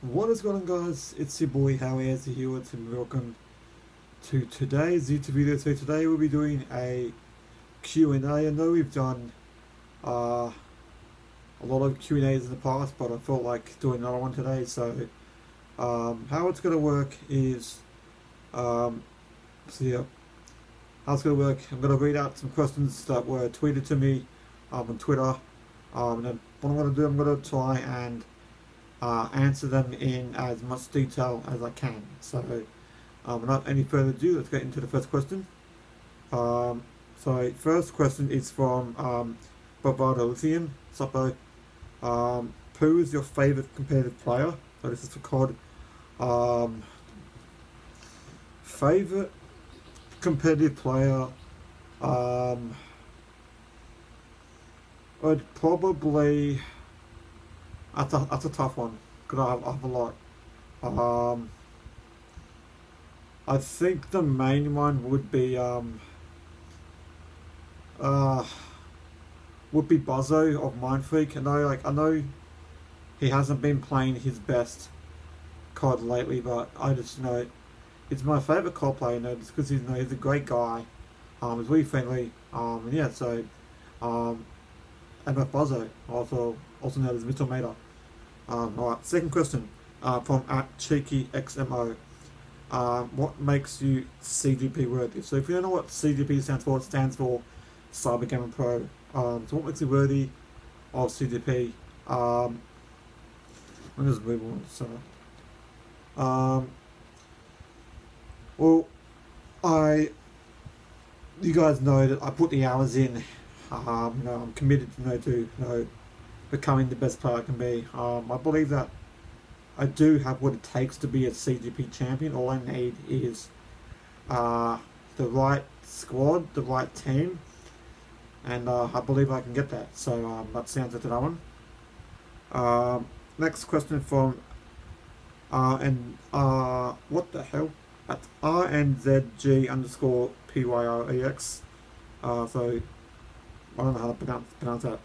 What is going on, guys? It's your boy Hawiiazor here and welcome to today's YouTube video. So today we'll be doing a Q&A. I know we've done a lot of Q&As in the past, but I felt like doing another one today. So how it's going to work is, how it's going to work, I'm going to read out some questions that were tweeted to me on Twitter, and then what I'm going to do, I'm going to try and answer them in as much detail as I can. So without any further ado, let's get into the first question. So first question is from Bravado Lithium. Suppo. Who is your favourite competitive player? So this is for COD. Favourite competitive player, I'd probably, that's a tough one because I have a lot. I think the main one would be Buzzo of MindFreak. I know he hasn't been playing his best COD lately, but I just know it's my favourite COD player. Just because he's a great guy. He's really friendly. And yeah, so and Buzzo, also known as Mr. Mater. Alright, second question from @CheekyXMO. What makes you CGP worthy? So if you don't know what CGP stands for, it stands for ScufGaming Pro. So what makes you worthy of CGP? Let me just move on. So, well, you guys know that I put the hours in. I'm committed to becoming the best player I can be. I believe that I do have what it takes to be a CGP champion. All I need is the right squad, the right team, and I believe I can get that. So that's the answer to that one. Next question from what the hell? At RNZG_PYREX. So I don't know how to pronounce that.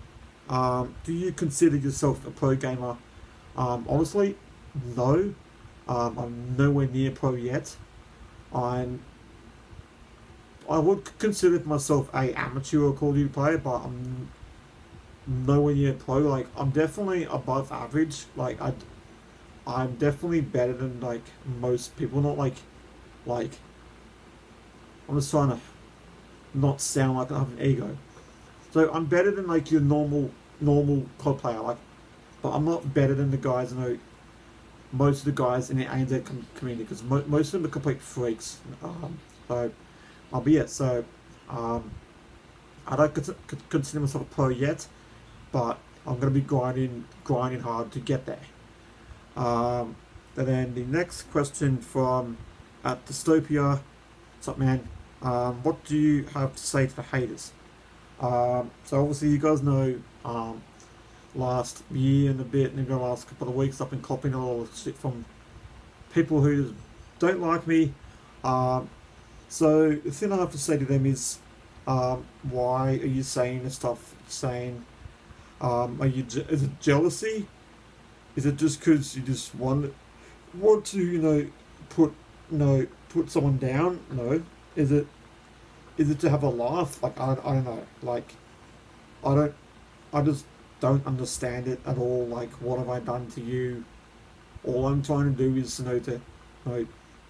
Do you consider yourself a pro gamer? Honestly, no. I'm nowhere near pro yet. I would consider myself a amateur Call of Duty player, but I'm nowhere near pro. Like, I'm definitely above average. Like, I'm definitely better than most people. Not like I'm just trying to not sound like I have an ego. So I'm better than your normal COD player, but I'm not better than the guys. Most of the guys in the ANZ community, because most of them are complete freaks. So I'll be it. So I don't consider myself a pro yet, but I'm gonna be grinding hard to get there. And then the next question from @Dystopia. What's up, man? What do you have to say to the haters? So obviously you guys know, last year and a bit, and the last couple of weeks, I've been copying a lot of shit from people who don't like me. So the thing I have to say to them is, why are you saying this stuff? Saying, is it jealousy? Is it just because you just want to put someone down? No. Is it to have a laugh? I don't know. I just don't understand it at all. What have I done to you? All I'm trying to do is to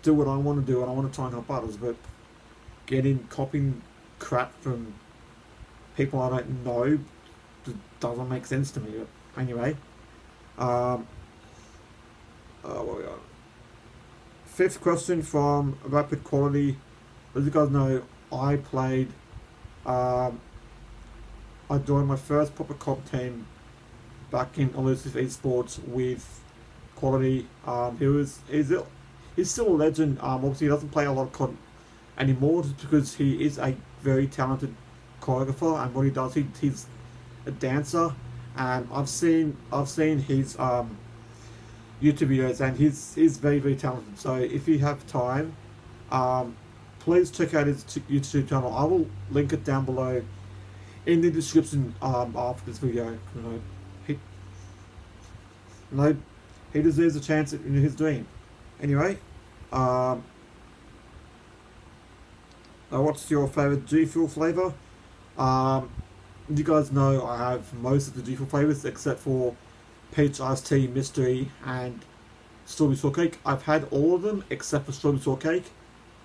do what I want to do, and I want to try and help others. But copying crap from people I don't know doesn't make sense to me. But anyway, what we got? Fifth question from Rapid Quality. As you guys know, I played. I joined my first proper COD team back in Elusive Esports with Quality. He's still a legend. Obviously, he doesn't play a lot of COD anymore, just because he is a very talented choreographer, and what he does, he's a dancer. And I've seen his YouTube videos, and he's very, very talented. So if you have time, please check out his YouTube channel. I will link it down below in the description after this video. he deserves a chance in his dream. Anyway, what's your favourite G Fuel flavour? You guys know I have most of the G Fuel flavours except for peach iced tea, mystery, and strawberry shortcake. I've had all of them except for strawberry shortcake.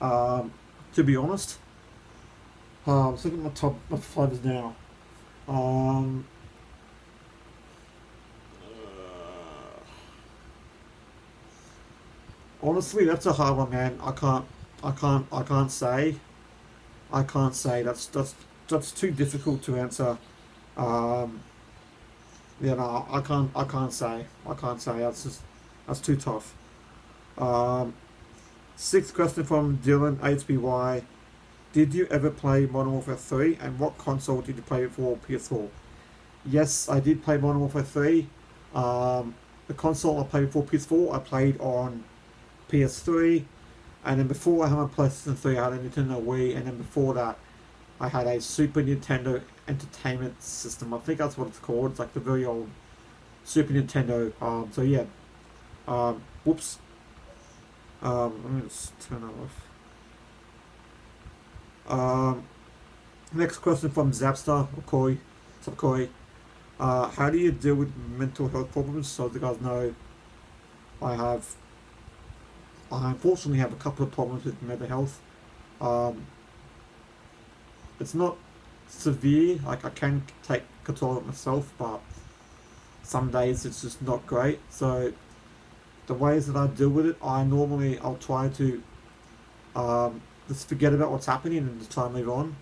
To be honest, let's look at my flavours now. Honestly, that's a hard one, man. I can't say. That's too difficult to answer. Yeah, no, I can't say. That's too tough. Sixth question from Dylan HBY. Did you ever play Modern Warfare 3, and what console did you play it for? PS4. Yes, I did play Modern Warfare 3. The console I played for PS4, I played on PS3, and then before I had my PlayStation 3, I had a Nintendo Wii, and then before that, I had a Super Nintendo Entertainment System. I think that's what it's called. It's like the very old Super Nintendo. So yeah. Whoops. Let me just turn that off. Next question from Zapstar or Corey. What's up, Corey? How do you deal with mental health problems? So as you guys know, I unfortunately have a couple of problems with mental health. It's not severe, like I can take control of it myself, but some days it's just not great. So the ways that I deal with it, I'll try to just forget about what's happening and just try and move on.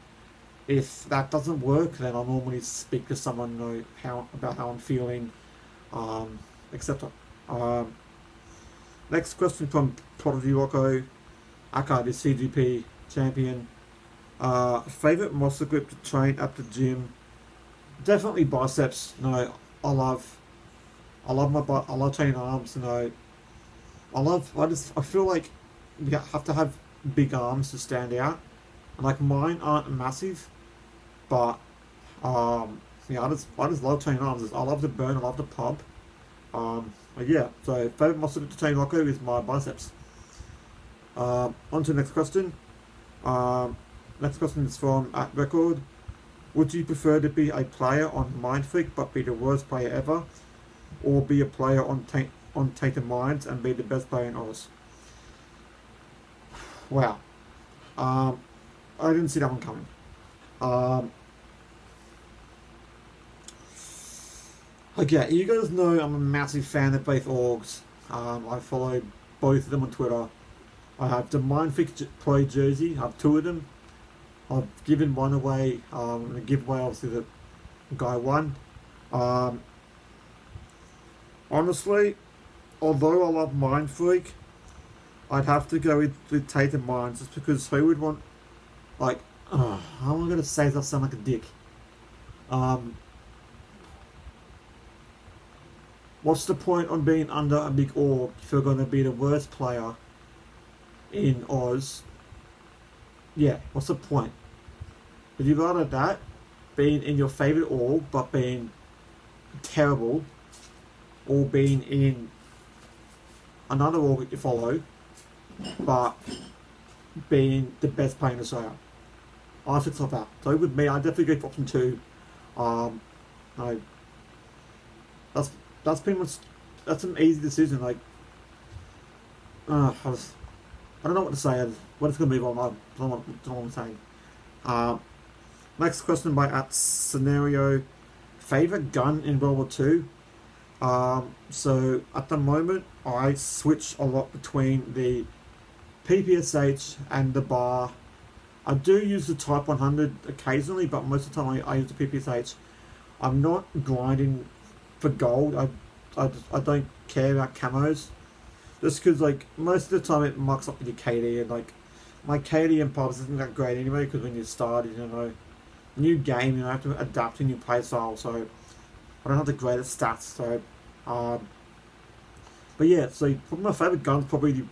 If that doesn't work, then I'll normally speak to someone, about how I'm feeling, etc. Next question from Prodigy Rocco, aka the CGP champion. Favorite muscle group to train at the gym? Definitely biceps. I love training arms. I feel like you have to have big arms to stand out. And like mine aren't massive, but I just love training arms. I love the burn. I love the pump. Yeah. So favorite muscle group to train Rocco is my biceps. On to the next question. Next question is from @record. Would you prefer to be a player on MindFreak but be the worst player ever, or be a player on Tainted Minds and be the best player in Oz? Wow. I didn't see that one coming. Okay, you guys know I'm a massive fan of both orgs. I follow both of them on Twitter. I have the MindFreak Pro jersey. I have two of them. I've given one away. I'm going to give away, obviously, the guy won. Honestly, although I love MindFreak, I'd have to go with Tainted Minds, just because who would want, how am I going to say that I sound like a dick? What's the point on being under a big org if you're going to be the worst player in Oz? Yeah, what's the point? Would you rather that, being in your favourite org but being terrible, or being in another org that you follow but being the best player in Australia? I think it's like that. So with me, I definitely go for option 2. That's pretty much, that's an easy decision. I don't know what to say. We're just going to move on. I don't know what I'm saying. Next question by @scenario. Favorite gun in World War II? So at the moment, I switch a lot between the PPSH and the bar. I do use the Type 100 occasionally, but most of the time I use the PPSH. I'm not grinding for gold. I don't care about camos. Just because, most of the time it mucks up with your KD, and, my KD in pubs isn't that great anyway, because when you start, new game, you have to adapt to new playstyle, so I don't have the greatest stats, so, but yeah, so probably my favourite gun's probably the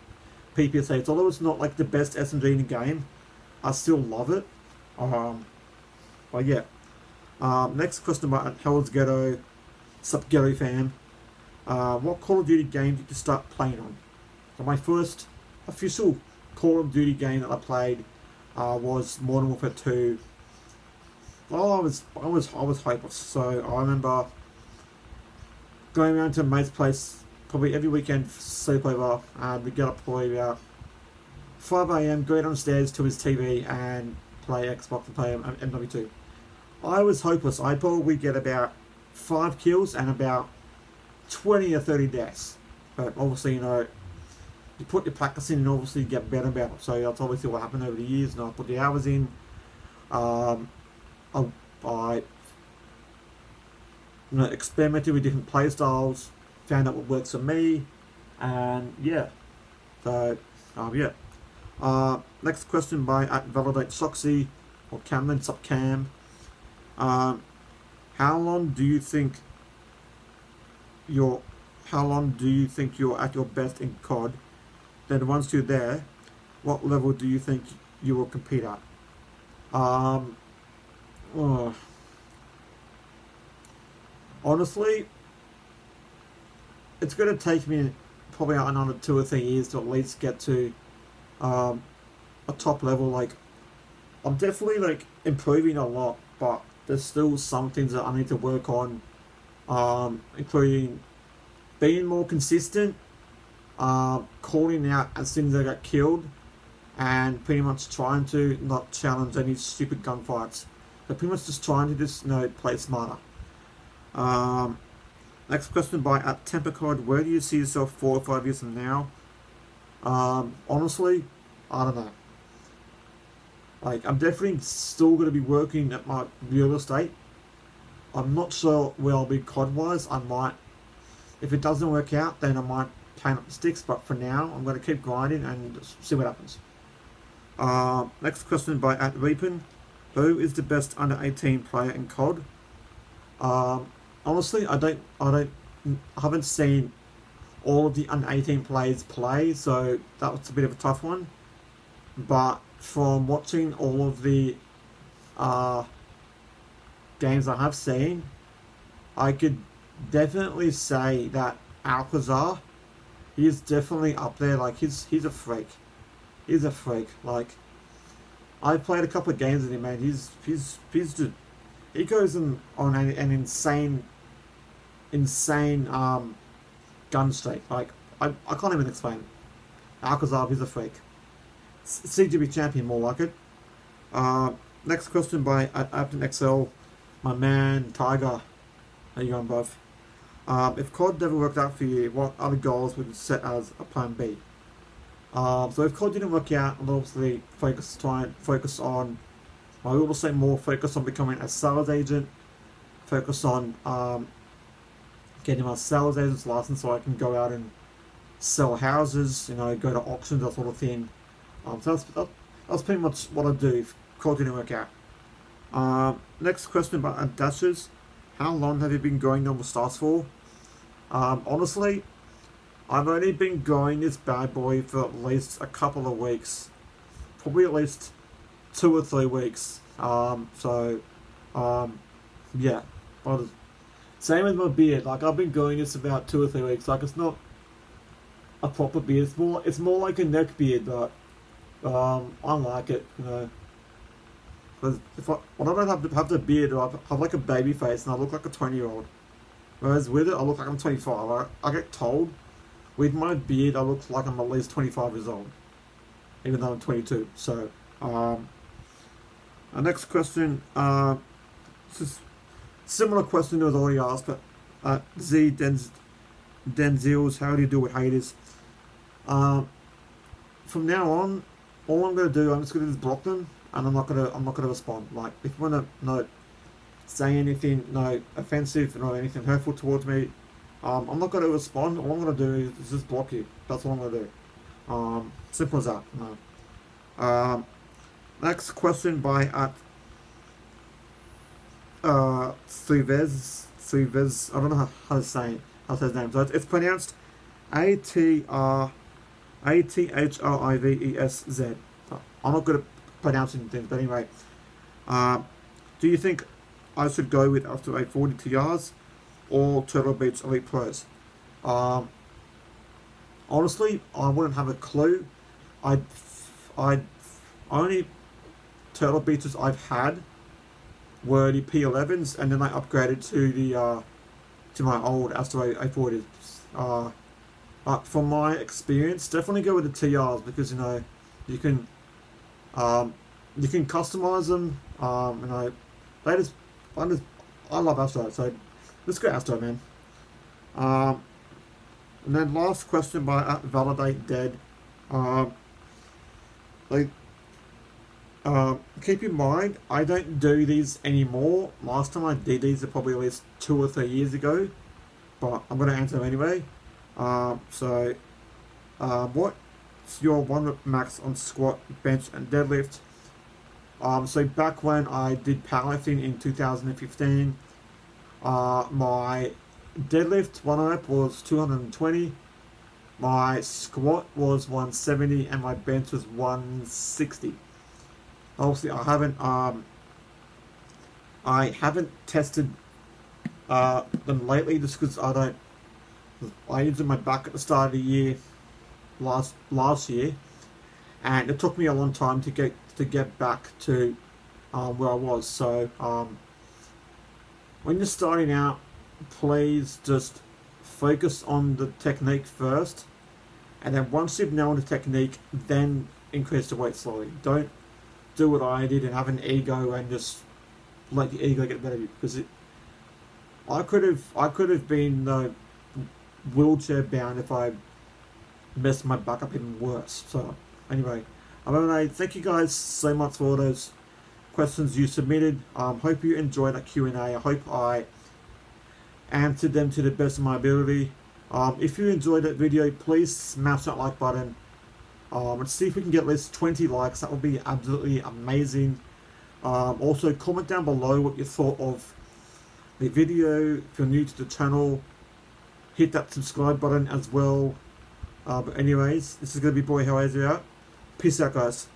PPSH, although it's not, the best SMG in the game, I still love it, but yeah. Next question about Hell's Ghetto, sup Ghetto fan. What Call of Duty game did you start playing on? So my first official Call of Duty game that I played was Modern Warfare 2. Well, I was hopeless. So I remember going around to a mate's place probably every weekend, sleepover, and we'd get up probably about 5 AM, go downstairs to his TV and play Xbox and play MW2. I was hopeless. I probably get about 5 kills and about 20 or 30 deaths. But obviously, you know, you put your practice in and obviously you get better and better. So that's obviously what happened over the years, and I put the hours in. I experimented with different play styles, found out what works for me, and yeah. So, yeah. Next question by @ValidateSoxy or Cameron ScufGaming. How long do you think you're at your best in COD? Then once you're there, what level do you think you will compete at? Honestly, it's going to take me probably another 2 or 3 years to at least get to a top level. Like, I'm definitely like improving a lot, but there's still some things that I need to work on, including being more consistent, calling out as soon as I get killed, and pretty much trying to not challenge any stupid gunfights. So pretty much just trying to just, you know, play smarter. Next question by @TemperCod. Where do you see yourself 4 or 5 years from now? Honestly, I don't know. Like, I'm definitely still going to be working at my real estate. I'm not sure where I'll be COD-wise. I might, if it doesn't work out, then I might paint up the sticks. But for now, I'm going to keep grinding and just see what happens. Next question by @Reapin. Who is the best under 18 player in COD? Honestly, I haven't seen all of the under 18 players play, so that was a bit of a tough one. But from watching all of the games I have seen, I could definitely say that Alcazar, he is definitely up there. Like, he's a freak. He's a freak. Like, I've played a couple of games with him, man. He's just, he goes on an insane gun streak. Like, I can't even explain it. Alcazar, he's a freak. CGB champion, more like it. Next question by @AptonXL. My man Tiger. How you going, bruv? If COD never worked out for you, what other goals would you set as a plan B? So if COD didn't work out, I'll obviously focus on, I will say more focus on becoming a sales agent, focus on getting my sales agent's license so I can go out and sell houses, you know, go to auctions, that sort of thing. So that's pretty much what I do if COD didn't work out. Next question about dashes. How long have you been going normal stars for? Honestly, I've only been going this bad boy for at least a couple of weeks. Probably at least 2 or 3 weeks. Yeah. Same with my beard. Like, I've been going this about 2 or 3 weeks. Like, it's not a proper beard. It's more like a neck beard, but I like it, you know. Because when I don't have the beard, I have like a baby face and I look like a 20-year-old. Whereas with it, I look like I'm 25. I get told with my beard, I look like I'm at least 25 years old, even though I'm 22. So, our next question, this is similar question that was already asked, but Denzils, how do you deal with haters? From now on, all I'm gonna do, I'm just gonna block them, and I'm not gonna respond. Like, if you wanna say anything offensive, anything hurtful towards me, I'm not gonna respond. All I'm gonna do is just block you. That's all I'm gonna do. Simple as that. No. Next question by Suvez. I don't know how to say his name. So it's pronounced ATHRIVES. I'm not good at pronouncing things, but anyway. Do you think I should go with after 840 TRs or Turtle Beach Elite Pros? Honestly, I wouldn't have a clue. I only turtle beaters I've had were the P11s, and then I upgraded to the to my old Astro A40s. But from my experience, definitely go with the TRs, because you can customize them. I love Astro, so let's go Astro, man. And then last question by Validate Dead. Keep in mind, I don't do these anymore. Last time I did these are probably at least 2 or 3 years ago, but I'm going to answer them anyway. What's your 1 rep max on squat, bench, and deadlift? So back when I did powerlifting in 2015, my deadlift 1 rep was 220, my squat was 170, and my bench was 160. Obviously, I haven't tested them lately, just because I injured my back at the start of the year, last year, and it took me a long time to get back to where I was. So when you're starting out, please just focus on the technique first, and then once you've nailed the technique, then increase the weight slowly. Don't do what I did and have an ego and just let your ego get better of you, because I could have been wheelchair bound if I messed my back up even worse. So anyway, thank you guys so much for all those questions you submitted. Hope you enjoyed that Q&A. I hope I answered them to the best of my ability. If you enjoyed that video, please smash that like button. And see if we can get at least 20 likes. That would be absolutely amazing. Also, comment down below what you thought of the video. If you're new to the channel, hit that subscribe button as well. But anyways, this is going to be Boy Hawiiazor out. Peace out, guys.